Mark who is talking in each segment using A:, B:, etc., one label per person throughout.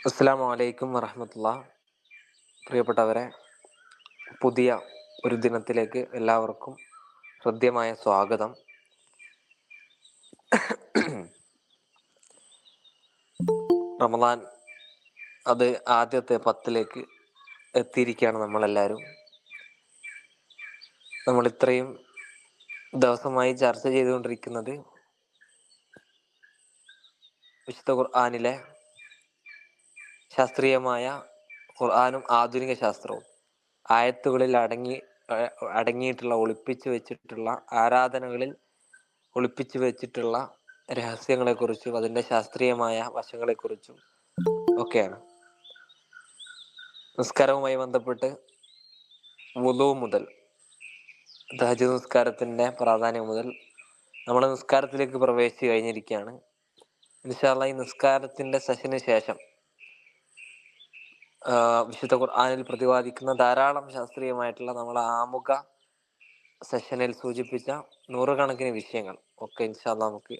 A: അസ്സലാമു അലൈക്കും വറഹ്മത്തുള്ളാ. പ്രിയപ്പെട്ടവരെ, പുതിയ ഒരു ദിനത്തിലേക്ക് എല്ലാവർക്കും ഹൃദ്യമായ സ്വാഗതം. റമദാൻ അത് ആദ്യത്തെ 10ലേക്ക് എത്തിയിരിക്കുകയാണ്. നമ്മളെല്ലാവരും നമ്മൾ ഇത്രയും ദിവസമായി ചർച്ച ചെയ്തുകൊണ്ടിരിക്കുന്നത് വിശുദ്ധ ഖുർആനിലെ ശാസ്ത്രീയമായ ഖുർആനും ആധുനിക ശാസ്ത്രവും, ആയത്തുകളിൽ അടങ്ങിയിട്ടുള്ള ഒളിപ്പിച്ചു വെച്ചിട്ടുള്ള ആരാധനകളിൽ ഒളിപ്പിച്ചു വെച്ചിട്ടുള്ള രഹസ്യങ്ങളെക്കുറിച്ചും അതിൻ്റെ ശാസ്ത്രീയമായ വശങ്ങളെക്കുറിച്ചും ഒക്കെയാണ്. നിസ്കാരവുമായി ബന്ധപ്പെട്ട് വുളു മുതൽ തഹജ്ജുദ് നിസ്കാരത്തിൻ്റെ പ്രാധാന്യം മുതൽ നമ്മൾ നിസ്കാരത്തിലേക്ക് പ്രവേശിച്ചു കഴിഞ്ഞിരിക്കുകയാണ്. ഇൻഷാ അല്ലാഹ് ഈ നിസ്കാരത്തിൻ്റെ സെഷന് ശേഷം വിശുദ്ധ ഖുർആനിൽ പ്രതിപാദിക്കുന്ന ധാരാളം ശാസ്ത്രീയമായിട്ടുള്ള നമ്മളെ ആമുഖ സെഷനിൽ സൂചിപ്പിച്ച നൂറുകണക്കിന് വിഷയങ്ങൾ ഒക്കെ ഇൻഷാ അല്ലാഹ് നമുക്ക്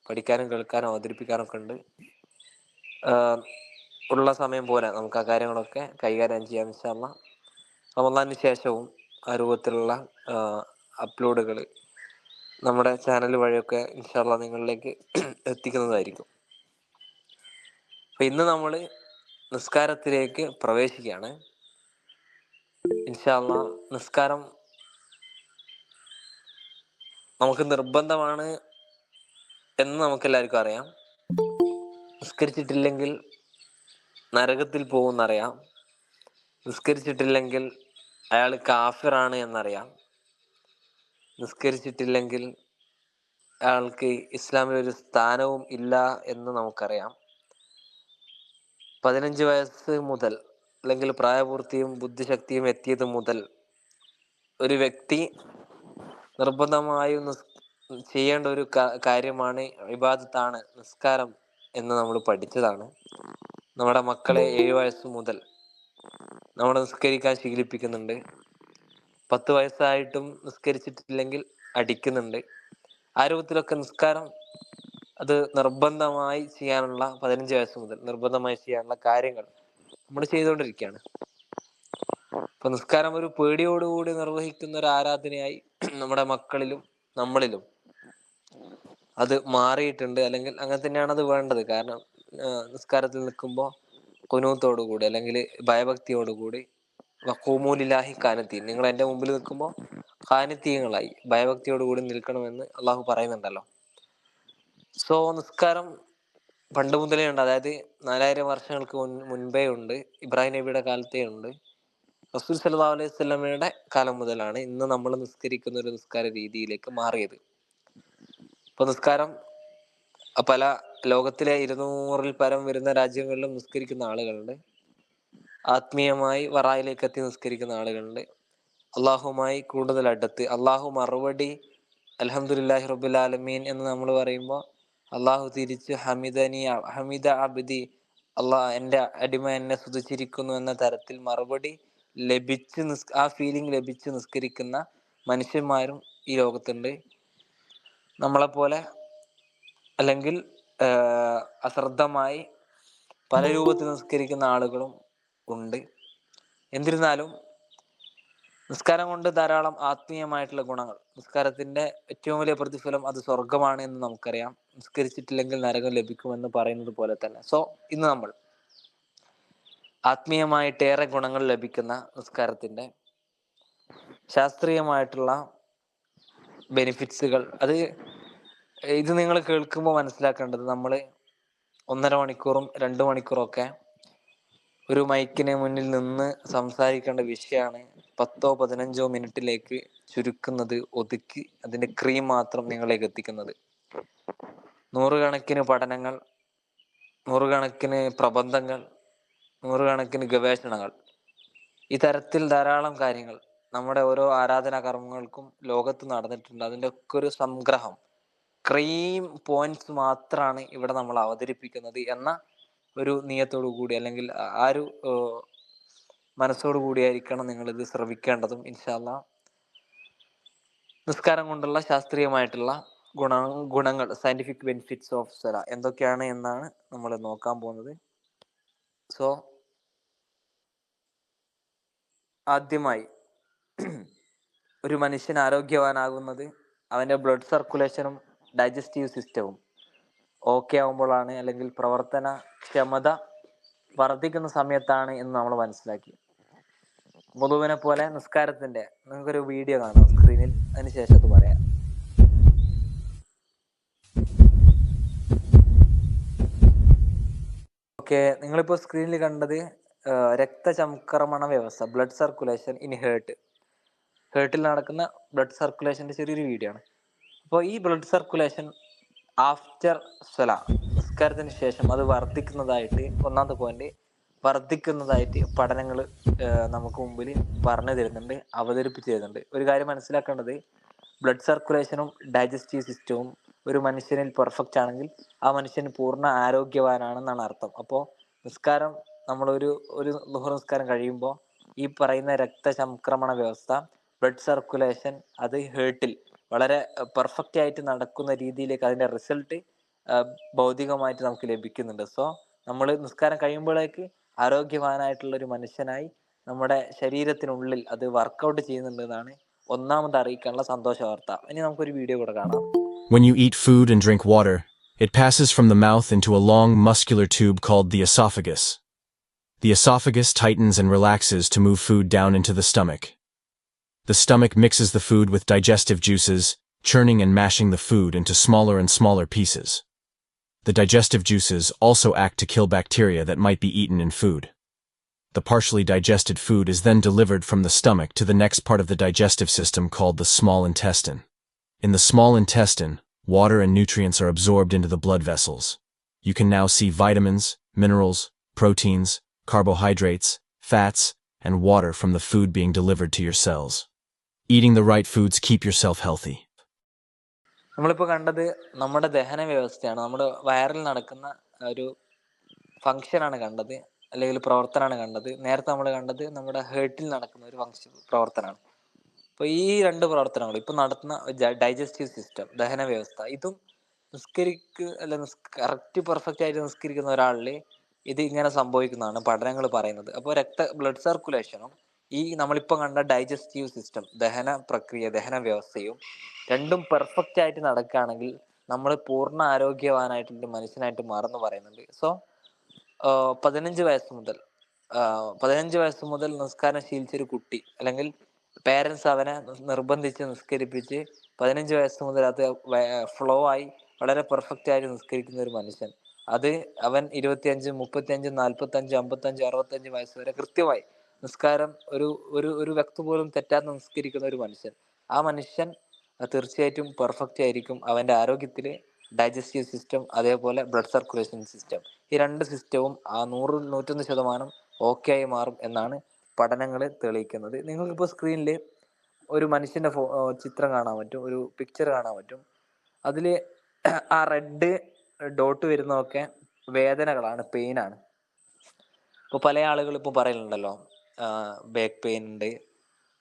A: പഠിക്കാനും കേൾക്കാനും അവതരിപ്പിക്കാനും ഒക്കെ ഉണ്ട്. ഉള്ള സമയം പോലെ നമുക്ക് ആ കാര്യങ്ങളൊക്കെ കൈകാര്യം ചെയ്യാം ഇൻഷാ അല്ലാഹ്. റമദാനിന് ശേഷവും ആ രൂപത്തിലുള്ള അപ്ലോഡുകൾ നമ്മുടെ ചാനൽ വഴിയൊക്കെ ഇൻഷാ അല്ലാഹ് നിങ്ങളിലേക്ക് എത്തിക്കുന്നതായിരിക്കും. അപ്പം ഇന്ന് നമ്മൾ നിസ്കാരത്തിലേക്ക് പ്രവേശിക്കുകയാണ് ഇൻഷാ അല്ലാഹ്. നിസ്കാരം നമുക്ക് നിർബന്ധമാണ് എന്ന് നമുക്കെല്ലാവർക്കും അറിയാം. നിസ്കരിച്ചിട്ടില്ലെങ്കിൽ നരകത്തിൽ പോകുമെന്നറിയാം. നിസ്കരിച്ചിട്ടില്ലെങ്കിൽ അയാൾ കാഫിറാണ് എന്നറിയാം. നിസ്കരിച്ചിട്ടില്ലെങ്കിൽ അയാൾക്ക് ഇസ്ലാമിൽ ഒരു സ്ഥാനവും ഇല്ല എന്ന് നമുക്കറിയാം. 15 വയസ്സ് മുതൽ, അല്ലെങ്കിൽ പ്രായപൂർത്തിയും ബുദ്ധിശക്തിയും എത്തിയത് മുതൽ ഒരു വ്യക്തി നിർബന്ധമായും ചെയ്യേണ്ട ഒരു കാര്യമാണ്, ഇബാദത്താണ് നിസ്കാരം എന്ന് നമ്മൾ പഠിച്ചതാണ്. നമ്മുടെ മക്കളെ 7 വയസ്സ് മുതൽ നമ്മൾ നിസ്കരിക്കാൻ ശീലിപ്പിക്കുന്നുണ്ട്. 10 വയസ്സായിട്ടും നിസ്കരിച്ചിട്ടില്ലെങ്കിൽ അടിക്കുന്നുണ്ട്. ആ രൂപത്തിലൊക്കെ നിസ്കാരം അത് നിർബന്ധമായി ചെയ്യാനുള്ള 15 വയസ്സ് മുതൽ നിർബന്ധമായി ചെയ്യാനുള്ള കാര്യങ്ങൾ നമ്മൾ ചെയ്തുകൊണ്ടിരിക്കുകയാണ്. അപ്പൊ നിസ്കാരം ഒരു പേടിയോടുകൂടി നിർവഹിക്കുന്ന ഒരു ആരാധനയായി നമ്മുടെ മക്കളിലും നമ്മളിലും അത് മാറിയിട്ടുണ്ട്. അല്ലെങ്കിൽ അങ്ങനെ തന്നെയാണ് അത് വേണ്ടത്. കാരണം നിസ്കാരത്തിൽ നിൽക്കുമ്പോൾ ഖുനൂത്തോടുകൂടി, അല്ലെങ്കിൽ ഭയഭക്തിയോടുകൂടി, വഖൂമൂ ലില്ലാഹി ഖാനിത്തീൻ, നിങ്ങൾ എൻ്റെ മുമ്പിൽ നിൽക്കുമ്പോൾ ഖാനിത്തീങ്ങളായി ഭയഭക്തിയോടുകൂടി നിൽക്കണമെന്ന് അള്ളാഹു പറയുന്നുണ്ടല്ലോ. സോ നിസ്കാരം പണ്ട് മുതലേ ഉണ്ട്. അതായത് 4000 വർഷങ്ങൾക്ക് മുൻപേ ഉണ്ട്. ഇബ്രാഹിം നബിയുടെ കാലത്തേ ഉണ്ട്. റസൂൽ സല്ലല്ലാഹു അലൈഹി വസല്ലമയുടെ കാലം മുതലാണ് ഇന്ന് നമ്മൾ നിസ്കരിക്കുന്ന ഒരു നിസ്കാര രീതിയിലേക്ക് മാറിയത്. ഇപ്പൊ നിസ്കാരം പല ലോകത്തിലെ 200-ൽ പരം വരുന്ന രാജ്യങ്ങളിലും നിസ്കരിക്കുന്ന ആളുകളുണ്ട്. ആത്മീയമായി വറായിലേക്ക് എത്തി നിസ്കരിക്കുന്ന ആളുകളുണ്ട്. അള്ളാഹുമായി കൂടുതൽ അടുത്ത്, അള്ളാഹു മറുപടി അൽഹംദുലില്ലാഹി റബ്ബിൽ ആലമീൻ എന്ന് നമ്മൾ പറയുമ്പോൾ അള്ളാഹു തിരിച്ച് ഹമിദ അബ്ദി, എൻ്റെ അടിമ എന്നെ സ്തുതിച്ചിരിക്കുന്നു എന്ന തരത്തിൽ മറുപടി ലഭിച്ച് ആ ഫീലിംഗ് ലഭിച്ച് നിസ്കരിക്കുന്ന മനുഷ്യന്മാരും ഈ ലോകത്തുണ്ട്. നമ്മളെപ്പോലെ അല്ലെങ്കിൽ അശ്രദ്ധമായി പല രൂപത്തിൽ നിസ്കരിക്കുന്ന ആളുകളും ഉണ്ട്. എന്നിരുന്നാലും നിസ്കാരം കൊണ്ട് ധാരാളം ആത്മീയമായിട്ടുള്ള ഗുണങ്ങൾ, നിസ്കാരത്തിന്റെ ഏറ്റവും വലിയ പ്രതിഫലം അത് സ്വർഗമാണ് എന്ന് നമുക്കറിയാം. നിസ്കരിച്ചിട്ടില്ലെങ്കിൽ നരകം ലഭിക്കുമെന്ന് പറയുന്നത് പോലെ തന്നെ. സോ ഇന്ന് നമ്മൾ ആത്മീയമായിട്ടേറെ ഗുണങ്ങൾ ലഭിക്കുന്ന നിസ്കാരത്തിന്റെ ശാസ്ത്രീയമായിട്ടുള്ള ബെനിഫിറ്റ്സുകൾ, ഇത് നിങ്ങൾ കേൾക്കുമ്പോൾ മനസ്സിലാക്കേണ്ടത്, നമ്മൾ 1.5 മണിക്കൂറും 2 മണിക്കൂറും ഒക്കെ ഒരു മൈക്കിന് മുന്നിൽ നിന്ന് സംസാരിക്കേണ്ട വിഷയമാണ് 10-15 മിനിറ്റിലേക്ക് ചുരുക്കുന്നത്, ഒതുക്കി അതിന്റെ ക്രീം മാത്രം നിങ്ങളിലേക്ക് എത്തിക്കുന്നത്. നൂറുകണക്കിന് പഠനങ്ങൾ, നൂറുകണക്കിന് പ്രബന്ധങ്ങൾ, നൂറുകണക്കിന് ഗവേഷണങ്ങൾ, ഈ തരത്തിൽ ധാരാളം കാര്യങ്ങൾ നമ്മുടെ ഓരോ ആരാധനാ കർമ്മങ്ങൾക്കും ലോകത്ത് നടന്നിട്ടുണ്ട്. അതിൻ്റെ ഒക്കെ ഒരു സംഗ്രഹം, ക്രീം പോയിന്റ്സ് മാത്രമാണ് ഇവിടെ നമ്മൾ അവതരിപ്പിക്കുന്നത് എന്ന ഒരു നിയത്തോടു കൂടി, അല്ലെങ്കിൽ ആ ഒരു മനസ്സോടു കൂടിയായിരിക്കണം നിങ്ങളിത് ശ്രവിക്കേണ്ടതും. ഇൻഷാ അല്ലാഹ് നിസ്കാരം കൊണ്ടുള്ള ശാസ്ത്രീയമായിട്ടുള്ള ഗുണങ്ങൾ, സയന്റിഫിക് ബെനിഫിറ്റ്സ് ഓഫ് സല എന്തൊക്കെയാണ് എന്നാണ് നമ്മൾ നോക്കാൻ പോകുന്നത്. സോ ആദ്യമായി ഒരു മനുഷ്യൻ ആരോഗ്യവാനാകുന്നത് അവൻ്റെ ബ്ലഡ് സർക്കുലേഷനും ഡൈജസ്റ്റീവ് സിസ്റ്റവും ഓക്കെ ആകുമ്പോഴാണ്, അല്ലെങ്കിൽ പ്രവർത്തനക്ഷമത വർദ്ധിക്കുന്ന സമയത്താണ് എന്ന് നമ്മൾ മനസ്സിലാക്കി. മുതുവിനെ പോലെ നിസ്കാരത്തിൻ്റെ നിങ്ങൾക്കൊരു വീഡിയോ കാണാം സ്ക്രീനിൽ, അതിനുശേഷം അത് പറയാം. ഓക്കെ, നിങ്ങളിപ്പോൾ സ്ക്രീനിൽ കണ്ടത് രക്തചംക്രമണ വ്യവസ്ഥ, ബ്ലഡ് സർക്കുലേഷൻ ഇൻ ഹേർട്ടിൽ നടക്കുന്ന ബ്ലഡ് സർക്കുലേഷൻ്റെ ചെറിയൊരു വീഡിയോ ആണ്. അപ്പോൾ ഈ ബ്ലഡ് സർക്കുലേഷൻ ആഫ്റ്റർ സ്വല, നിസ്കാരത്തിന് ശേഷം അത് വർദ്ധിക്കുന്നതായിട്ട്, ഒന്നാമത്തെ പോയിന്റ് വർദ്ധിക്കുന്നതായിട്ട് പഠനങ്ങൾ നമുക്ക് മുമ്പിൽ പറഞ്ഞു തരുന്നുണ്ട്, അവതരിപ്പിച്ച് തരുന്നുണ്ട്. ഒരു കാര്യം മനസ്സിലാക്കേണ്ടത്, ബ്ലഡ് സർക്കുലേഷനും ഡൈജസ്റ്റീവ് സിസ്റ്റവും ഒരു മനുഷ്യനിൽ പെർഫെക്റ്റ് ആണെങ്കിൽ ആ മനുഷ്യൻ പൂർണ്ണ ആരോഗ്യവാനാണെന്നാണ് അർത്ഥം. അപ്പോൾ നിസ്കാരം, നമ്മളൊരു ളുഹർ നിസ്കാരം കഴിയുമ്പോൾ ഈ പറയുന്ന രക്തചംക്രമണ വ്യവസ്ഥ, ബ്ലഡ് സർക്കുലേഷൻ അത് ഹേർട്ടിൽ വളരെ പെർഫെക്റ്റ് ആയിട്ട് നടക്കുന്ന രീതിയിലേക്ക് അതിൻ്റെ റിസൾട്ട് ഭൗതികമായിട്ട് നമുക്ക് ലഭിക്കുന്നുണ്ട്. സോ നമ്മൾ നിസ്കാരം കഴിയുമ്പോഴേക്ക് ആരോഗ്യവാനായിട്ടുള്ള ഒരു മനുഷ്യനായി നമ്മുടെ ശരീരത്തിനുള്ളിൽ അത് വർക്കൗട്ട് ചെയ്യുന്നുണ്ടെന്നാണ് ഒന്നാമത് അറിയിക്കാനുള്ള സന്തോഷ വാർത്ത. ഇനി നമുക്കൊരു വീഡിയോ കൂടെ കാണാം.
B: When you eat food and drink water, it passes from the mouth into a long muscular tube called the esophagus. The esophagus tightens and relaxes to move food down into the stomach. The stomach mixes the food with digestive juices, churning and mashing the food into smaller and smaller pieces. The digestive juices also act to kill bacteria that might be eaten in food. The partially digested food is then delivered from the stomach to the next part of the digestive system called the small intestine. In the small intestine, water and nutrients are absorbed into the blood vessels. You can now see vitamins, minerals, proteins, carbohydrates, fats, and water from the food being delivered to your cells. Eating the right foods keep yourself healthy.
A: നമ്മളിപ്പോൾ കണ്ടത് നമ്മുടെ ദഹന വ്യവസ്ഥയാണ്, നമ്മുടെ വയറിൽ നടക്കുന്ന ഒരു ഫങ്ഷനാണ് കണ്ടത്, അല്ലെങ്കിൽ പ്രവർത്തനമാണ് കണ്ടത്. നേരത്തെ നമ്മൾ കണ്ടത് നമ്മുടെ ഹേർട്ടിൽ നടക്കുന്ന ഒരു പ്രവർത്തനമാണ്. അപ്പോൾ ഈ രണ്ട് പ്രവർത്തനങ്ങൾ ഇപ്പം നടത്തുന്ന ഡൈജസ്റ്റീവ് സിസ്റ്റം, ദഹന വ്യവസ്ഥ, ഇതും കറക്റ്റ് പെർഫെക്റ്റ് ആയിട്ട് നിസ്കരിക്കുന്ന ഒരാളിൽ ഇത് ഇങ്ങനെ സംഭവിക്കുന്നതാണ് പഠനങ്ങൾ പറയുന്നത്. അപ്പോൾ ബ്ലഡ് സർക്കുലേഷനും ഈ നമ്മളിപ്പോൾ കണ്ട ഡൈജസ്റ്റീവ് സിസ്റ്റം, ദഹന പ്രക്രിയ, ദഹന വ്യവസ്ഥയും രണ്ടും പെർഫെക്റ്റ് ആയിട്ട് നടക്കുകയാണെങ്കിൽ നമ്മൾ പൂർണ്ണ ആരോഗ്യവാനായിട്ടുള്ള മനുഷ്യനായിട്ട് മാറുമെന്ന് പറയുന്നുണ്ട്. സോ 15 വയസ്സ് മുതൽ നിസ്കാരം ശീലിച്ചൊരു കുട്ടി, അല്ലെങ്കിൽ പേരൻസ് അവനെ നിർബന്ധിച്ച് നിസ്കരിപ്പിച്ച് 15 വയസ്സ് മുതൽ അത് ഫ്ലോ ആയി വളരെ പെർഫെക്റ്റ് ആയിട്ട് നിസ്കരിക്കുന്ന ഒരു മനുഷ്യൻ, അത് അവൻ 25, 35, 45, 55, 65 വയസ്സ് വരെ കൃത്യമായി നിസ്കാരം ഒരു വ്യക്തി പോലും തെറ്റാതെ നിസ്കരിക്കുന്ന ഒരു മനുഷ്യൻ, ആ മനുഷ്യൻ തീർച്ചയായിട്ടും പെർഫെക്റ്റ് ആയിരിക്കും. അവൻ്റെ ആരോഗ്യത്തിൽ ഡൈജസ്റ്റീവ് സിസ്റ്റം, അതേപോലെ ബ്ലഡ് സർക്കുലേഷൻ സിസ്റ്റം, ഈ രണ്ട് സിസ്റ്റവും 100-101% ഓക്കെ ആയി മാറും എന്നാണ് പഠനങ്ങൾ തെളിയിക്കുന്നത്. നിങ്ങൾക്കിപ്പോൾ സ്ക്രീനിൽ ഒരു മനുഷ്യൻ്റെ ചിത്രം കാണാൻ പറ്റും, ഒരു പിക്ചർ കാണാൻ പറ്റും. അതിൽ ആ റെഡ് ഡോട്ട് വരുന്നതൊക്കെ വേദനകളാണ്, പെയിനാണ്. ഇപ്പോൾ പല ആളുകൾ ഇപ്പോൾ പറയുന്നുണ്ടല്ലോ, ബാക്ക് പെയിൻ ഉണ്ട്,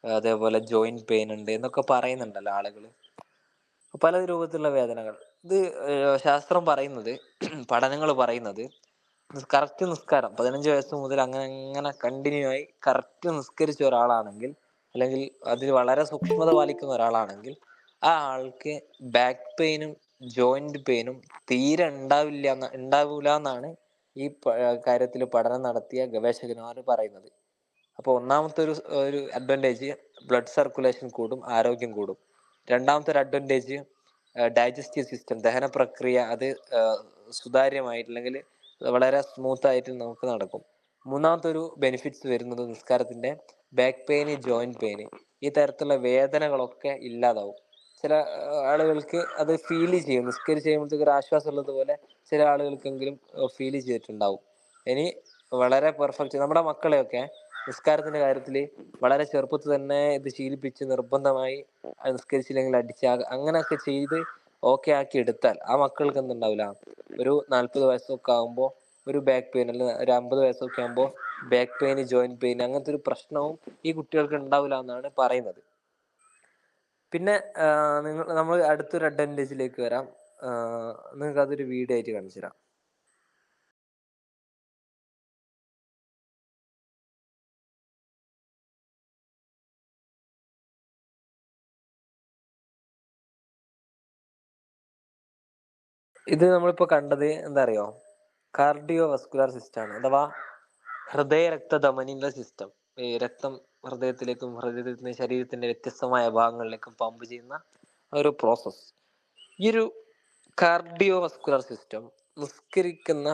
A: അതേപോലെ ജോയിൻറ്റ് പെയിൻ ഉണ്ട് എന്നൊക്കെ പറയുന്നുണ്ടല്ലോ ആളുകൾ, പല രൂപത്തിലുള്ള വേദനകൾ. ഇത് ശാസ്ത്രം പറയുന്നത്, പഠനങ്ങൾ പറയുന്നത്, കറക്റ്റ് നിസ്കാരം 15 വയസ്സ് മുതൽ അങ്ങനെ കണ്ടിന്യൂ ആയി കറക്റ്റ് നിസ്കരിച്ച ഒരാളാണെങ്കിൽ, അല്ലെങ്കിൽ അതിൽ വളരെ സൂക്ഷ്മത പാലിക്കുന്ന ഒരാളാണെങ്കിൽ, ആ ആൾക്ക് ബാക്ക് പെയിനും ജോയിന്റ് പെയിനും തീരെ ഉണ്ടാവില്ല എന്നാണ് ഈ കാര്യത്തിൽ പഠനം നടത്തിയ ഗവേഷകന്മാർ പറയുന്നത്. അപ്പോൾ ഒന്നാമത്തെ ഒരു അഡ്വാൻറ്റേജ്, ബ്ലഡ് സർക്കുലേഷൻ കൂടും, ആരോഗ്യം കൂടും. രണ്ടാമത്തെ ഒരു അഡ്വാൻറ്റേജ്, ഡൈജസ്റ്റീവ് സിസ്റ്റം, ദഹന പ്രക്രിയ അത് സുതാര്യമായിട്ട്, അല്ലെങ്കിൽ വളരെ സ്മൂത്തായിട്ട് നമുക്ക് നടക്കും. മൂന്നാമത്തെ ഒരു ബെനിഫിറ്റ്സ് വരുന്നത് നിസ്കാരത്തിൻ്റെ ബാക്ക് പെയിന്, ജോയിൻറ്റ് പെയിന്, ഈ തരത്തിലുള്ള വേദനകളൊക്കെ ഇല്ലാതാവും. ചില ആളുകൾക്ക് അത് ഫീൽ ചെയ്യും, നിസ്കരിച്ച് കഴിയുമ്പോഴത്തേക്ക് ഒരു ആശ്വാസം ഉള്ളതുപോലെ ചില ആളുകൾക്കെങ്കിലും ഫീൽ ചെയ്തിട്ടുണ്ടാവും. ഇനി വളരെ പെർഫെക്റ്റ് നമ്മുടെ മക്കളെയൊക്കെ നിസ്കാരത്തിൻ്റെ കാര്യത്തിൽ വളരെ ചെറുപ്പത്തിൽ തന്നെ ഇത് ശീലിപ്പിച്ച് നിർബന്ധമായി നിസ്കരിച്ചില്ലെങ്കിൽ അടിച്ച് അങ്ങനെയൊക്കെ ചെയ്ത് ഓക്കെ ആക്കി എടുത്താൽ ആ മക്കൾക്ക് എന്തുണ്ടാവില്ല, ഒരു 40 വയസ്സൊക്കെ ആകുമ്പോൾ ഒരു ബാക്ക് പെയിൻ, അല്ലെങ്കിൽ ഒരു 50 വയസ്സൊക്കെ ആകുമ്പോൾ ബാക്ക് പെയിൻ, ജോയിൻറ്റ് പെയിൻ, അങ്ങനത്തെ ഒരു പ്രശ്നവും ഈ കുട്ടികൾക്ക് ഉണ്ടാവില്ല എന്നാണ് പറയുന്നത്. പിന്നെ നമ്മൾ അടുത്തൊരു അഡ്വാൻറ്റേജിലേക്ക് വരാം. നിങ്ങൾക്ക് അതൊരു വീഡിയോ ആയിട്ട് കാണിച്ചു തരാം. ഇത് നമ്മളിപ്പോൾ കണ്ടത് എന്താ അറിയോ, കാർഡിയോ വസ്കുലർ സിസ്റ്റമാണ്, അഥവാ ഹൃദയ രക്തധമനിയുടെ സിസ്റ്റം. ഈ രക്തം ഹൃദയത്തിലേക്കും ഹൃദയത്തിന് ശരീരത്തിന്റെ വ്യത്യസ്തമായ ഭാഗങ്ങളിലേക്കും പമ്പ് ചെയ്യുന്ന ഒരു പ്രോസസ്സ്. ഈ ഒരു കാർഡിയോ വസ്കുലർ സിസ്റ്റം നിസ്കരിക്കുന്ന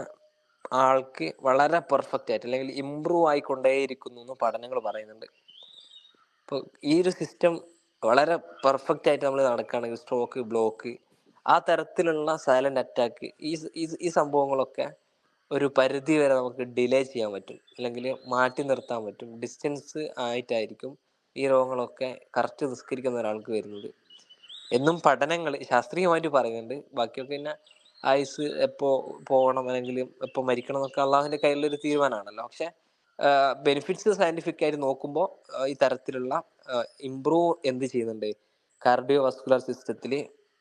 A: ആൾക്ക് വളരെ പെർഫെക്റ്റ് ആയിട്ട് അല്ലെങ്കിൽ ഇംപ്രൂവ് ആയിക്കൊണ്ടേയിരിക്കുന്നു എന്ന് പഠനങ്ങൾ പറയുന്നുണ്ട്. ഇപ്പോൾ ഈ ഒരു സിസ്റ്റം വളരെ പെർഫെക്റ്റ് ആയിട്ട് നമ്മൾ നടക്കുകയാണെങ്കിൽ സ്ട്രോക്ക്, ബ്ലോക്ക്, ആ തരത്തിലുള്ള സൈലന്റ് അറ്റാക്ക്, ഈ സംഭവങ്ങളൊക്കെ ഒരു പരിധി വരെ നമുക്ക് ഡിലേ ചെയ്യാൻ പറ്റും, അല്ലെങ്കിൽ മാറ്റി നിർത്താൻ പറ്റും. ഡിസ്റ്റൻസ് ആയിട്ടായിരിക്കും ഈ രോഗങ്ങളൊക്കെ കറക്റ്റ് നിസ്കരിക്കുന്ന ഒരാൾക്ക് വരുന്നത് എന്നും പഠനങ്ങൾ ശാസ്ത്രീയമായിട്ട് പറയുന്നുണ്ട്. ബാക്കിയൊക്കെ പിന്നെ ആയുസ് എപ്പോൾ പോകണം അല്ലെങ്കിൽ എപ്പോൾ മരിക്കണം എന്നൊക്കെ അള്ളാഹുവിൻ്റെ കയ്യിലൊരു തീരുമാനമാണല്ലോ. പക്ഷെ ബെനിഫിറ്റ്സ് സയന്റിഫിക് ആയിട്ട് നോക്കുമ്പോൾ ഈ തരത്തിലുള്ള ഇംപ്രൂവ് എന്ത് ചെയ്യുന്നുണ്ട്, കാർഡിയോ വസ്കുലർ സിസ്റ്റത്തിൽ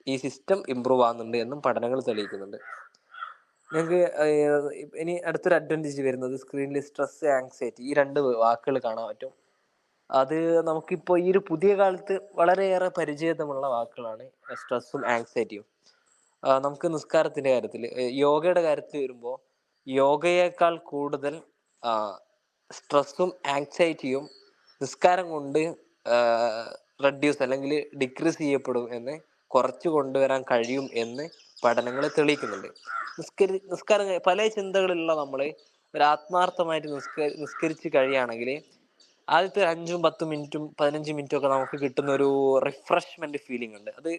A: ഈ സിസ്റ്റം ഇംപ്രൂവ് ആകുന്നുണ്ട് എന്നും പഠനങ്ങൾ തെളിയിക്കുന്നുണ്ട്. നിങ്ങൾക്ക് ഇനി അടുത്തൊരു അഡ്വാൻറ്റേജ് വരുന്നത് സ്ക്രീനിൽ സ്ട്രെസ്, ആങ്സൈറ്റി, ഈ രണ്ട് വാക്കുകൾ കാണാൻ പറ്റും. അത് നമുക്കിപ്പോൾ ഈ ഒരു പുതിയ കാലത്ത് വളരെയേറെ പരിചിതമുള്ള വാക്കുകളാണ് സ്ട്രെസ്സും ആങ്സൈറ്റിയും. നമുക്ക് നിസ്കാരത്തിന്റെ കാര്യത്തിൽ, യോഗയുടെ കാര്യത്തിൽ വരുമ്പോൾ യോഗയേക്കാൾ കൂടുതൽ സ്ട്രെസ്സും ആങ്സൈറ്റിയും നിസ്കാരം കൊണ്ട് റെഡ്യൂസ് അല്ലെങ്കിൽ ഡിക്രീസ് ചെയ്യപ്പെടും എന്ന്, കുറച്ച് കൊണ്ടുവരാൻ കഴിയും എന്ന് പഠനങ്ങൾ തെളിയിക്കുന്നുണ്ട്. നിസ്കാരം പല ചിന്തകളിലുള്ള നമ്മൾ ഒരു ആത്മാർത്ഥമായിട്ട് നിസ്കരിച്ച് കഴിയുകയാണെങ്കിൽ ആദ്യത്തെ 5-10 മിനിറ്റും 15 മിനിറ്റും ഒക്കെ നമുക്ക് കിട്ടുന്ന ഒരു റിഫ്രഷ്മെന്റ് ഫീലിംഗ് ഉണ്ട്. അത്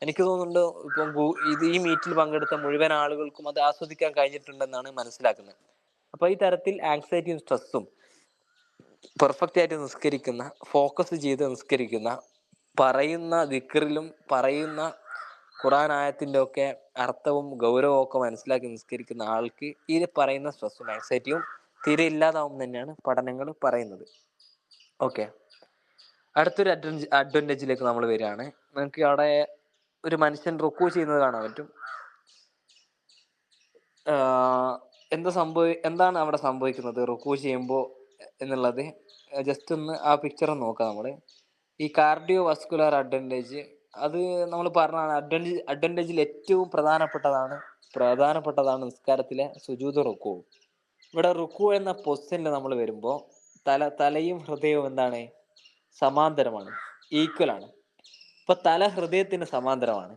A: എനിക്ക് തോന്നുന്നുണ്ട് ഇപ്പം ഈ മീറ്റിൽ പങ്കെടുത്ത മുഴുവൻ ആളുകൾക്കും അത് ആസ്വദിക്കാൻ കഴിഞ്ഞിട്ടുണ്ടെന്നാണ് മനസ്സിലാക്കുന്നത്. അപ്പൊ ഈ തരത്തിൽ ആങ്സൈറ്റിയും സ്ട്രെസ്സും പെർഫെക്റ്റ് ആയിട്ട് നിസ്കരിക്കുന്ന, ഫോക്കസ് ചെയ്ത് നിസ്കരിക്കുന്ന, പറയുന്ന ദിക്റിലും പറയുന്ന ഖുർആൻ ആയത്തിന്റെ ഒക്കെ അർത്ഥവും ഗൗരവവും ഒക്കെ മനസ്സിലാക്കി നിസ്കരിക്കുന്ന ആൾക്ക് ഈ പറയുന്ന സ്ട്രെസ്സും ആങ്സൈറ്റിയും തീരെ ഇല്ലാതാവും തന്നെയാണ് പഠനങ്ങൾ പറയുന്നത്. ഓക്കെ, അടുത്തൊരു അഡ്വാൻറ്റേജിലേക്ക് നമ്മൾ വരികയാണ്. നമുക്ക് അവിടെ ഒരു മനുഷ്യൻ റുക്കു ചെയ്യുന്നത് കാണാൻ പറ്റും. എന്താണ് അവിടെ സംഭവിക്കുന്നത് റുക്കു ചെയ്യുമ്പോൾ എന്നുള്ളത് ജസ്റ്റ് ഒന്ന് ആ പിക്ചർ നോക്കാം. നമ്മൾ ഈ കാർഡിയോ വസ്കുലർ അഡ്വാൻറ്റേജ്, അത് നമ്മൾ പറഞ്ഞാണ് അഡ്വാൻറ്റേജിൽ ഏറ്റവും പ്രധാനപ്പെട്ടതാണ് നിസ്കാരത്തിലെ സുജൂദ് റുക്കു. ഇവിടെ റുക്കു എന്ന പൊസിഷനിൽ നമ്മൾ വരുമ്പോൾ തലയും ഹൃദയവും എന്താണ്, സമാന്തരമാണ്, ഈക്വൽ ആണ്. ഇപ്പൊ തല ഹൃദയത്തിന് സമാന്തരമാണ്.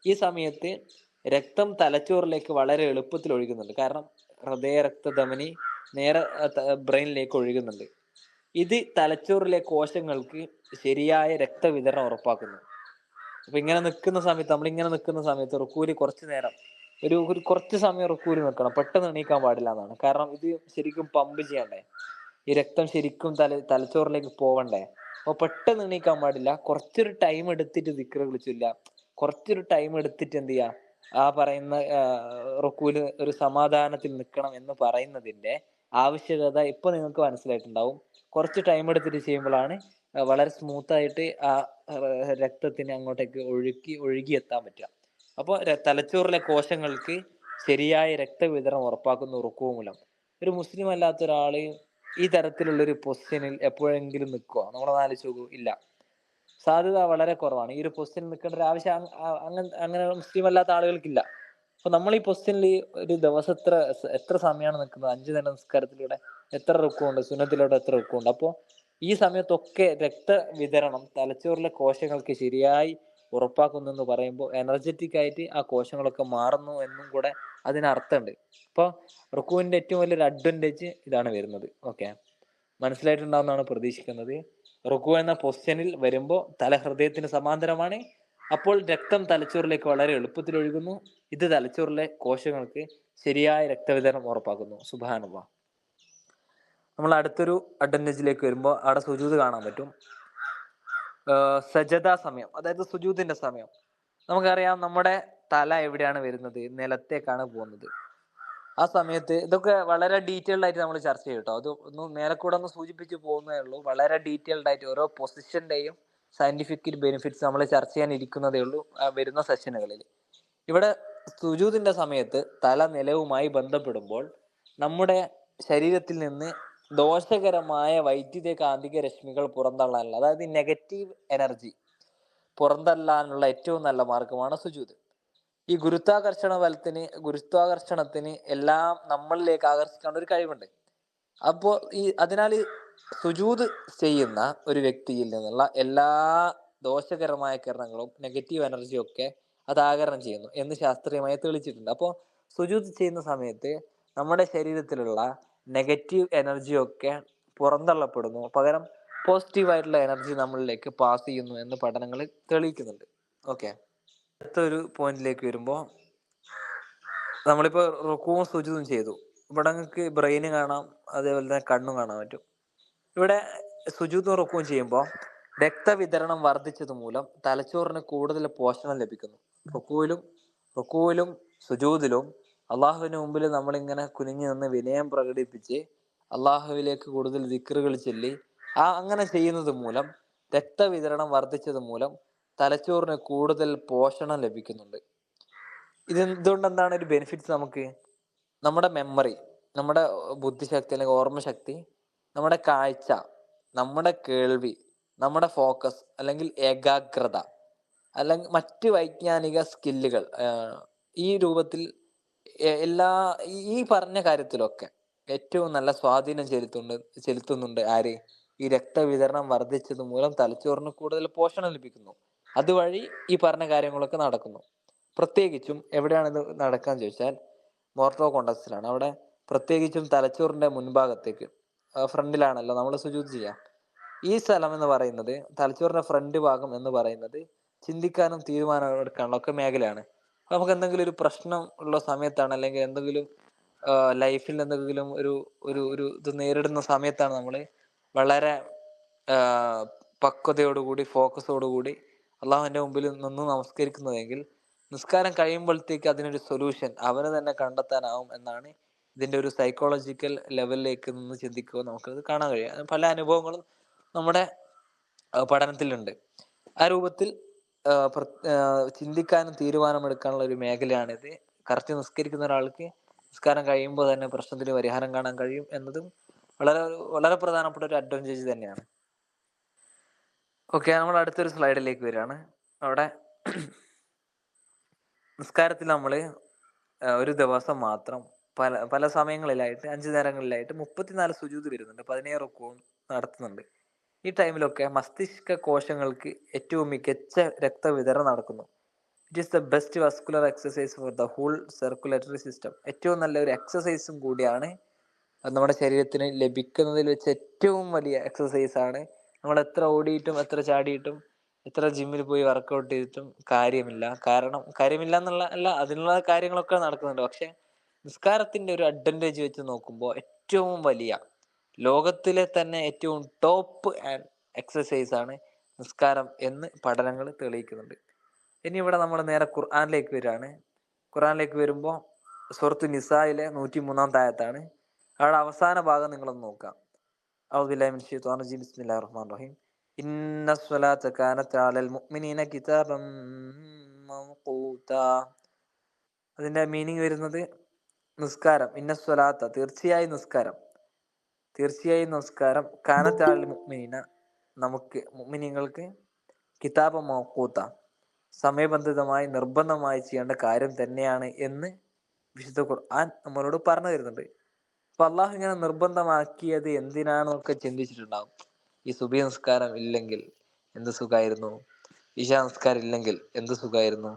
A: ഈ സമയത്ത് രക്തം തലച്ചോറിലേക്ക് വളരെ എളുപ്പത്തിൽ ഒഴുകുന്നുണ്ട്, കാരണം ഹൃദയ രക്തധമനി നേരെ ബ്രെയിനിലേക്ക് ഒഴുകുന്നുണ്ട്. ഇത് തലച്ചോറിലെ കോശങ്ങൾക്ക് ശരിയായ രക്തവിതരണം ഉറപ്പാക്കുന്നു. അപ്പൊ നമ്മളിങ്ങനെ നിൽക്കുന്ന സമയത്ത് റുക്കൂല് കുറച്ചു നേരം ഒരു കുറച്ച് സമയം റുക്കൂല് നിൽക്കണം, പെട്ടെന്ന് എണീക്കാൻ പാടില്ല എന്നാണ്. കാരണം ഇത് ശരിക്കും പമ്പ് ചെയ്യണ്ടേ, ഈ രക്തം ശരിക്കും തലച്ചോറിലേക്ക് പോവണ്ടേ. അപ്പൊ പെട്ടെന്ന് എണീക്കാൻ പാടില്ല, കുറച്ചൊരു ടൈം എടുത്തിട്ട് ദിക്റുകൾ ചൊല്ലുക, കുറച്ചൊരു ടൈം എടുത്തിട്ട് എന്ത് ചെയ്യുക, ആ പറയുന്ന റുക്കൂല് ഒരു സമാധാനത്തിൽ നിൽക്കണം എന്ന് പറയുന്നതിന്റെ ആവശ്യകത ഇപ്പൊ നിങ്ങൾക്ക് മനസ്സിലായിട്ടുണ്ടാവും. കുറച്ച് ടൈം എടുത്തിട്ട് ചെയ്യുമ്പോഴാണ് വളരെ സ്മൂത്ത് ആയിട്ട് ആ രക്തത്തിന് അങ്ങോട്ടേക്ക് ഒഴുകി എത്താൻ പറ്റുക. അപ്പോൾ തലച്ചോറിലെ കോശങ്ങൾക്ക് ശരിയായ രക്തവിതരണം ഉറപ്പാക്കുന്ന റുക്കു മൂലം. ഒരു മുസ്ലിം അല്ലാത്ത ഒരാള് ഈ തരത്തിലുള്ള ഒരു പൊസിഷനിൽ എപ്പോഴെങ്കിലും നിൽക്കുക, നമ്മളൊന്ന് ആലോചിച്ച് നോക്കൂ, ഇല്ല, സാധ്യത വളരെ കുറവാണ്. ഈ ഒരു പൊസിഷനിൽ നിൽക്കേണ്ട ഒരു ആവശ്യം അങ്ങനെ മുസ്ലിം അല്ലാത്ത ആളുകൾക്കില്ല. അപ്പൊ നമ്മൾ ഈ പൊസിഷനിൽ ഒരു ദിവസം എത്ര സമയമാണ് നിൽക്കുന്നത്, 5 നേരം നിസ്കാരത്തിലൂടെ എത്ര റുക്കുണ്ട്, സുന്നത്തിലൂടെ എത്ര റുക്കുണ്ട്. അപ്പോൾ ഈ സമയത്തൊക്കെ രക്തവിതരണം തലച്ചോറിലെ കോശങ്ങൾക്ക് ശരിയായി ഉറപ്പാക്കുന്നു എന്ന് പറയുമ്പോൾ എനർജറ്റിക് ആയിട്ട് ആ കോശങ്ങളൊക്കെ മാറുന്നു എന്നും കൂടെ അതിനർത്ഥമുണ്ട്. അപ്പോൾ റുക്കുവിന്റെ ഏറ്റവും വലിയൊരു അഡ്വാൻറ്റേജ് ഇതാണ് വരുന്നത്. ഓക്കെ, മനസ്സിലായിട്ടുണ്ടാവുമെന്നാണ് പ്രതീക്ഷിക്കുന്നത്. റുക്കു എന്ന പൊസിഷനിൽ വരുമ്പോൾ തല ഹൃദയത്തിന് സമാന്തരമാണ്. അപ്പോൾ രക്തം തലച്ചോറിലേക്ക് വളരെ എളുപ്പത്തിൽ ഒഴുകുന്നു. ഇത് തലച്ചോറിലെ കോശങ്ങൾക്ക് ശരിയായ രക്തവിതരണം ഉറപ്പാക്കുന്നു. സുബ്ഹാനല്ലാഹ്. നമ്മൾ അടുത്തൊരു അഡ്വാൻറ്റേജിലേക്ക് വരുമ്പോൾ അവിടെ സുജൂദ് കാണാൻ പറ്റും. സജദ സമയം, അതായത് സുജൂദിന്റെ സമയം. നമുക്കറിയാം നമ്മുടെ തല എവിടെയാണ് വരുന്നത്, നിലത്തേക്കാണ് പോകുന്നത്. ആ സമയത്ത് ഇതൊക്കെ വളരെ ഡീറ്റെയിൽഡ് ആയിട്ട് നമ്മൾ ചർച്ച ചെയ്യും കേട്ടോ. അത് ഒന്ന് നേരെ കൂടെ ഒന്ന് സൂചിപ്പിച്ച് പോകുന്നേ ഉള്ളൂ. വളരെ ഡീറ്റെയിൽഡ് ആയിട്ട് ഓരോ പൊസിഷന്റെയും സയന്റിഫിക് ബെനിഫിറ്റ്സ് നമ്മൾ ചർച്ച ചെയ്യാൻ ഇരിക്കുന്നതേ ഉള്ളൂ വരുന്ന സെഷനുകളിൽ. ഇവിടെ സുജൂദിന്റെ സമയത്ത് തല നിലവുമായി ബന്ധപ്പെടുമ്പോൾ നമ്മുടെ ശരീരത്തിൽ നിന്ന് ദോഷകരമായ വൈദ്യുത കാന്തിക രശ്മികൾ പുറന്തള്ളാനുള്ള, അതായത് നെഗറ്റീവ് എനർജി പുറന്തള്ളാനുള്ള ഏറ്റവും നല്ല മാർഗമാണ് സുജൂദ്. ഈ ഗുരുത്വാകർഷണത്തിന് എല്ലാം നമ്മളിലേക്ക് ആകർഷിക്കാനുള്ള ഒരു കഴിവുണ്ട്. അപ്പോൾ അതിനാൽ സുജൂദ് ചെയ്യുന്ന ഒരു വ്യക്തിയിൽ നിന്നുള്ള എല്ലാ ദോഷകരമായ കിരണങ്ങളും നെഗറ്റീവ് എനർജിയും ഒക്കെ അത് ആഗിരണം ചെയ്യുന്നു എന്ന് ശാസ്ത്രീയമായി തെളിയിച്ചിട്ടുണ്ട്. അപ്പോൾ സുജൂദ് ചെയ്യുന്ന സമയത്ത് നമ്മുടെ ശരീരത്തിലുള്ള നെഗറ്റീവ് എനർജിയൊക്കെ പുറന്തള്ളപ്പെടുന്നു, പകരം പോസിറ്റീവായിട്ടുള്ള എനർജി നമ്മളിലേക്ക് പാസ് ചെയ്യുന്നു എന്ന് പഠനങ്ങൾ തെളിയിക്കുന്നുണ്ട്. ഓക്കെ, അടുത്തൊരു പോയിന്റിലേക്ക് വരുമ്പോൾ, നമ്മളിപ്പോൾ റുക്കുവും സുജൂദും ചെയ്തു. ഇവിടെ നിങ്ങൾക്ക് ബ്രെയിന് കാണാം, അതേപോലെ തന്നെ കണ്ണും കാണാൻ പറ്റും. ഇവിടെ സുജൂദും റുക്കുവും ചെയ്യുമ്പോൾ രക്തവിതരണം വർദ്ധിച്ചത് മൂലം തലച്ചോറിന് കൂടുതൽ പോഷണം ലഭിക്കുന്നു. റുക്കുവിലും സുജൂദിലും അള്ളാഹുവിന് മുമ്പിൽ നമ്മളിങ്ങനെ കുനിഞ്ഞു നിന്ന് വിനയം പ്രകടിപ്പിച്ച് അള്ളാഹുവിലേക്ക് കൂടുതൽ ദിക്റുകൾ ചൊല്ലി അങ്ങനെ ചെയ്യുന്നത് മൂലം രക്തവിതരണം വർദ്ധിച്ചത് മൂലം തലച്ചോറിന് കൂടുതൽ പോഷണം ലഭിക്കുന്നുണ്ട്. ഇതുകൊണ്ട് എന്താണ് ഒരു ബെനിഫിറ്റ്സ്? നമുക്ക് നമ്മുടെ മെമ്മറി, നമ്മുടെ ബുദ്ധിശക്തി അല്ലെങ്കിൽ ഓർമ്മശക്തി, നമ്മുടെ കാഴ്ച, നമ്മുടെ കേൾവി, നമ്മുടെ ഫോക്കസ് അല്ലെങ്കിൽ ഏകാഗ്രത, അല്ലെങ്കിൽ മറ്റ് വൈജ്ഞാനിക സ്കില്ലുകൾ, ഈ രൂപത്തിൽ ഈ പറഞ്ഞ കാര്യത്തിലൊക്കെ ഏറ്റവും നല്ല സ്വാധീനം ചെലുത്തുന്നുണ്ട് ആര്? ഈ രക്തവിതരണം വർദ്ധിച്ചത് മൂലം തലച്ചോറിന് കൂടുതൽ പോഷണം ലഭിക്കുന്നു. അതുവഴി ഈ പറഞ്ഞ കാര്യങ്ങളൊക്കെ നടക്കുന്നു. പ്രത്യേകിച്ചും എവിടെയാണ് ഇത് നടക്കാന്ന് ചോദിച്ചാൽ മോർട്ടോ കോണ്ടക്സിലാണ്. അവിടെ പ്രത്യേകിച്ചും തലച്ചോറിന്റെ മുൻഭാഗത്തേക്ക്, ഫ്രണ്ടിലാണല്ലോ നമ്മൾ സുജൂദ് ചെയ്യുക. ഈ സ്ഥലം എന്ന് പറയുന്നത്, തലച്ചോറിന്റെ ഫ്രണ്ട് ഭാഗം എന്ന് പറയുന്നത് ചിന്തിക്കാനും തീരുമാനം എടുക്കാനുള്ള ഒക്കെ മേഖലയാണ്. അപ്പൊ നമുക്ക് എന്തെങ്കിലും ഒരു പ്രശ്നം ഉള്ള സമയത്താണ്, അല്ലെങ്കിൽ എന്തെങ്കിലും ലൈഫിൽ എന്തെങ്കിലും ഒരു ഇത് നേരിടുന്ന സമയത്താണ് നമ്മൾ വളരെ പക്വതയോടുകൂടി ഫോക്കസോടുകൂടി അള്ളാഹുവിന്റെ മുമ്പിൽ നിന്ന് നമസ്കരിക്കുന്നതെങ്കിൽ നിസ്കാരം കഴിയുമ്പോഴത്തേക്ക് അതിനൊരു സൊല്യൂഷൻ അവന് തന്നെ കണ്ടെത്താനാവും എന്നാണ് ഇതിന്റെ ഒരു സൈക്കോളജിക്കൽ ലെവലിലേക്ക് നിന്ന് ചിന്തിക്കുമ്പോൾ നമുക്കത് കാണാൻ കഴിയും. പല അനുഭവങ്ങളും നമ്മുടെ പഠനത്തിലുണ്ട്. ആ രൂപത്തിൽ ചിന്തിക്കാനും തീരുമാനമെടുക്കാനുള്ള ഒരു മേഖലയാണിത്. കറക്റ്റ് നിസ്കരിക്കുന്ന ഒരാൾക്ക് നിസ്കാരം കഴിയുമ്പോൾ തന്നെ പ്രശ്നത്തിന് പരിഹാരം കാണാൻ കഴിയും എന്നതും വളരെ വളരെ പ്രധാനപ്പെട്ട ഒരു അഡ്വാൻറ്റേജ് തന്നെയാണ്. ഓക്കെ, നമ്മൾ അടുത്തൊരു സ്ലൈഡിലേക്ക് വരികയാണ്. അവിടെ നിസ്കാരത്തിൽ നമ്മൾ ഒരു ദിവസം മാത്രം പല സമയങ്ങളിലായിട്ട് 5 നേരങ്ങളിലായിട്ട് 34 സുജൂദ് വരുന്നുണ്ട്, 17 റുക്കുവും നടത്തുന്നുണ്ട്. ഈ ടൈമിലൊക്കെ മസ്തിഷ്ക കോശങ്ങൾക്ക് ഏറ്റവും മികച്ച രക്തവിതരണം നടക്കുന്നു. It is the best vascular exercise for the whole circulatory system. ഏറ്റവും നല്ലൊരു എക്സസൈസും കൂടിയാണ്. അത് നമ്മുടെ ശരീരത്തിന് ലഭിക്കുന്നതിൽ വെച്ച് ഏറ്റവും വലിയ എക്സസൈസാണ്. നമ്മൾ എത്ര ഓടിയിട്ടും എത്ര ചാടിയിട്ടും എത്ര ജിമ്മിൽ പോയി വർക്കൗട്ട് ചെയ്തിട്ടും കാര്യമില്ല എന്നുള്ള അല്ല, അതിനുള്ള കാര്യങ്ങളൊക്കെ നടക്കുന്നുണ്ട്. പക്ഷെ നിസ്കാരത്തിന്റെ ഒരു അഡ്വാൻറ്റേജ് വെച്ച് നോക്കുമ്പോൾ ഏറ്റവും വലിയ, ലോകത്തിലെ തന്നെ ഏറ്റവും ടോപ്പ് എക്സസൈസ് ആണ് നിസ്കാരം എന്ന് പഠനങ്ങൾ തെളിയിക്കുന്നുണ്ട്. ഇനി ഇവിടെ നമ്മൾ നേരെ ഖുർആനിലേക്ക് വരികയാണ്. ഖുർആനിലേക്ക് വരുമ്പോൾ സൂറത്ത് നിസായിലെ 103-ാമത്തെ ആയത്താണ്. അവിടെ അവസാന ഭാഗം നിങ്ങളൊന്ന് നോക്കാം. ഔദുബില്ലാഹി മിനശ് ശൈത്വാനിർ റജീം. ബിസ്മില്ലാഹിർ റഹ്മാനിർ റഹീം. ഇന്ന സ്വലാത്ത കാനത്ത് അലൽ മുഅ്മിനീന കിതാബൻ മൗഖൂതാ. അതിന്റെ മീനിങ് വരുന്നത് നിസ്കാരം, ഇന്ന സ്വലാത്ത തീർച്ചയായും നിസ്കാരം കാനത്ത് അലൽ മുഅ്മിനീന നമുക്ക് മുഅ്മിനീങ്ങൾക്ക് കിതാബ മൗഖൂത സമയബന്ധിതമായി നിർബന്ധമായി ചെയ്യേണ്ട കാര്യം തന്നെയാണ് എന്ന് വിശുദ്ധ ഖുർആൻ നമ്മളോട് പറഞ്ഞു തരുന്നുണ്ട്. അപ്പൊ അള്ളാഹു ഇങ്ങനെ നിർബന്ധമാക്കിയത് എന്തിനാണെന്നൊക്കെ ചിന്തിച്ചിട്ടുണ്ടാവും. ഈ സുബഹി നിസ്കാരം ഇല്ലെങ്കിൽ എന്ത് സുഖമായിരുന്നു, ഇശാ നിസ്കാരം ഇല്ലെങ്കിൽ എന്ത് സുഖമായിരുന്നു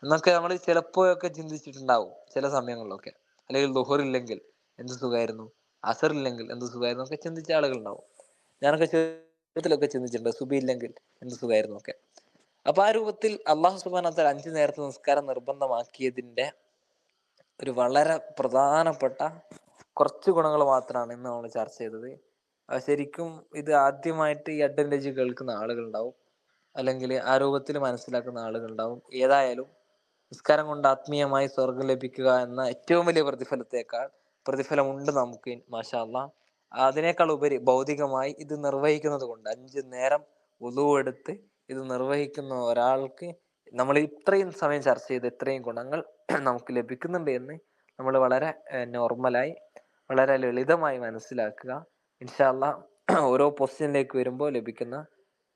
A: എന്നൊക്കെ നമ്മൾ ചിലപ്പോഴൊക്കെ ചിന്തിച്ചിട്ടുണ്ടാവും, ചില സമയങ്ങളിലൊക്കെ. അല്ലെങ്കിൽ ദുഹർ ഇല്ലെങ്കിൽ എന്ത് സുഖമായിരുന്നു, അസർ ഇല്ലെങ്കിൽ എന്ത് സുഖമായിരുന്നു ഒക്കെ ചിന്തിച്ച ആളുകളുണ്ടാവും. ഞാനൊക്കെ ചെറുപ്പത്തിലൊക്കെ ചിന്തിച്ചിട്ടുണ്ട്, സുബഹി ഇല്ലെങ്കിൽ എന്ത് സുഖമായിരുന്നു ഒക്കെ. അപ്പൊ ആ രൂപത്തിൽ അള്ളാഹു സുബ്ഹാനഹു വ തആല 5 നേരത്തെ നിസ്കാരം നിർബന്ധമാക്കിയതിന്റെ ഒരു വളരെ പ്രധാനപ്പെട്ട കുറച്ച് ഗുണങ്ങൾ മാത്രമാണ് ഇന്ന് നമ്മൾ ചർച്ച ചെയ്തത്. ശരിക്കും ഇത് ആദ്യമായിട്ട് ഈ അഡ്വാൻറ്റേജ് കേൾക്കുന്ന ആളുകളുണ്ടാവും, അല്ലെങ്കിൽ ആ രൂപത്തിൽ മനസ്സിലാക്കുന്ന ആളുകളുണ്ടാവും. ഏതായാലും നിസ്കാരം കൊണ്ട് ആത്മീയമായി സ്വർഗം ലഭിക്കുക എന്ന ഏറ്റവും വലിയ പ്രതിഫലമുണ്ട് നമുക്ക് മാഷാ അല്ലാഹ്. അതിനേക്കാൾ ഉപരി ഭൗതികമായി ഇത് നിർവഹിക്കുന്നത് കൊണ്ട്, 5 നേരം വുളൂ എടുത്ത് ഇത് നിർവഹിക്കുന്ന ഒരാൾക്ക് നമ്മൾ ഇത്രയും സമയം ചർച്ച ചെയ്ത് ഇത്രയും ഗുണങ്ങൾ നമുക്ക് ലഭിക്കുന്നുണ്ട് എന്ന് നമ്മൾ വളരെ നോർമലായി വളരെ ലളിതമായി മനസ്സിലാക്കുക. ഇൻഷാ അല്ലാഹ് ഓരോ പൊസിഷനിലേക്ക് വരുമ്പോൾ ലഭിക്കുന്ന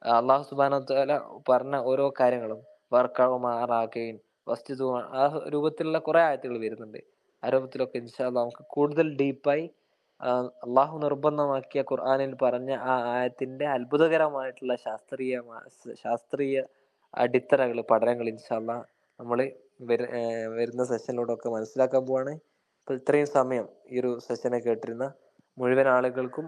A: അള്ളാഹു സുബ്ഹാനഹു വ തആല പറഞ്ഞ ഓരോ കാര്യങ്ങളും വർക്കഉ മാ റാകിൻ വസ്തുത ആ രൂപത്തിലുള്ള കുറെ ആയത്തുകൾ വരുന്നുണ്ട്. ആ രൂപത്തിലൊക്കെ ഇൻഷാ അല്ലാഹ് നമുക്ക് കൂടുതൽ ഡീപ്പായി അള്ളാഹു നിർബന്ധമാക്കിയ ഖുർആനിൽ പറഞ്ഞ ആ ആയത്തിന്റെ അത്ഭുതകരമായിട്ടുള്ള ശാസ്ത്രീയ അടിത്തറകൾ പഠനങ്ങൾ ഇൻഷാ അല്ലാഹ് നമ്മൾ വരുന്ന സെഷനിലൂടെ ഒക്കെ മനസ്സിലാക്കാൻ പോവാണ്. അപ്പോൾ ഇത്രയും സമയം ഈ ഒരു സെഷനെ കേട്ടിരുന്ന മുഴുവൻ ആളുകൾക്കും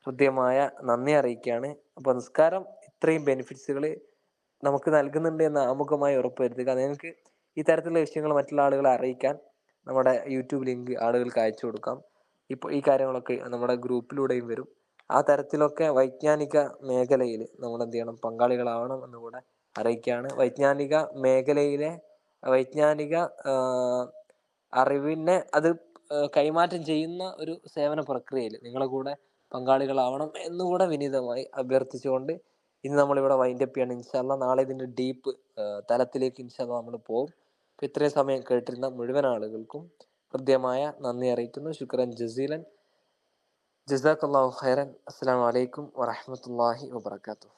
A: ഹൃദ്യമായ നന്ദി അറിയിക്കുകയാണ്. അപ്പോൾ നിസ്കാരം ഇത്രയും ബെനിഫിറ്റ്സുകൾ നമുക്ക് നൽകുന്നുണ്ട് എന്ന് ആമുഖമായി ഉറപ്പുവരുത്തുക. നിങ്ങൾക്ക് ഈ തരത്തിലുള്ള വിഷയങ്ങൾ മറ്റുള്ള ആളുകളെ അറിയിക്കാൻ നമ്മുടെ യൂട്യൂബ് ലിങ്ക് ആളുകൾക്ക് അയച്ചു കൊടുക്കാം. ഇപ്പോൾ ഈ കാര്യങ്ങളൊക്കെ നമ്മുടെ ഗ്രൂപ്പിലൂടെയും വരും. ആ തരത്തിലൊക്കെ വൈജ്ഞാനിക മേഖലയിൽ നമ്മൾ എന്ത് ചെയ്യണം, പങ്കാളികളാവണം എന്നുകൂടെ അറിയിക്കുകയാണ്. വൈജ്ഞാനിക മേഖലയിലെ വൈജ്ഞാനിക അറിവിനെ അത് കൈമാറ്റം ചെയ്യുന്ന ഒരു സേവന പ്രക്രിയയിൽ നിങ്ങളെ കൂടെ പങ്കാളികളാവണം എന്നുകൂടെ വിനീതമായി അഭ്യർത്ഥിച്ചുകൊണ്ട് ഇന്ന് നമ്മളിവിടെ വൈൻഡപ്പ് ചെയ്യണം. ഇൻഷാ അല്ലാഹ് നാളെ ഇതിൻ്റെ ഡീപ്പ് തലത്തിലേക്ക് ഇൻഷാ അല്ലാഹ് നമ്മൾ പോകും. അപ്പോൾ ഇത്രയും സമയം കേട്ടിരുന്ന മുഴുവൻ ആളുകൾക്കും ഹൃദ്യമായ നന്ദി അറിയിക്കുന്നു. ശുക്രൻ ജസീലൻ. ജസാക്കല്ലാഹു ഖൈറൻ. അസ്സലാമു അലൈക്കും വറഹ്മത്തുള്ളാഹി വബറകാതുഹു.